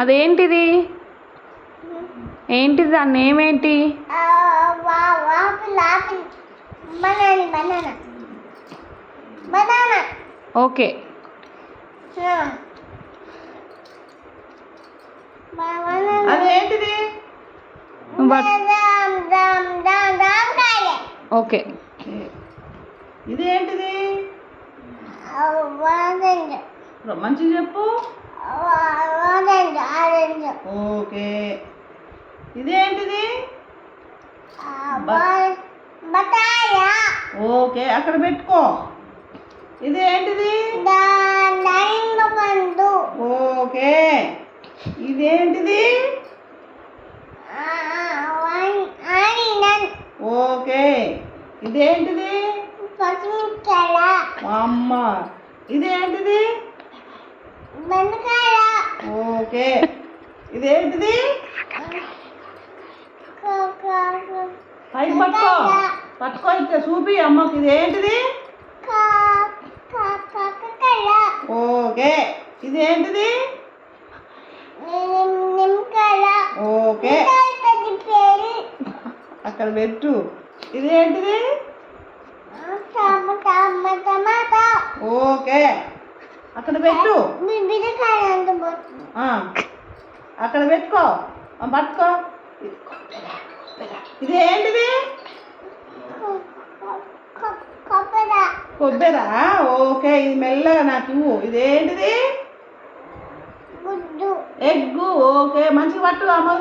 అదేంటిది? ఏంటిది? దాని నేమ్ ఏంటి? ఓకే. అదేంటిది? ఓకే. ఇదేంటిది? మంచిగా చెప్పు. ఓకే. ఇదేంటిది? ఓకే, అక్కడ పెట్టుకో. ఇదేంటిది? ఓకే. ఇదేంటిది? ఓకే. ఇదేంటిది? అమ్మ. ఇదేంటిది? ఓకే. ఇదేంటిది? పైకి పట్టుకో. పట్టుకో, ఇట్లా చూపి అమ్మకి. ఇదేంటిది? ఓకే. ఇదేంటిది? ఓకే, అక్కడ పెట్టు. ఇదేంటిది? ఓకే, అక్కడ పెట్టు. అక్కడ పెట్టుకో. పట్టుకో. ఇదేంటిది? కొబ్బరా? ఓకే, ఇది మెల్లగా నాకు ఇవ్వు. ఇదేంటిది? ఎగ్గు. ఓకే, మంచిగా పట్టు అమ్మ.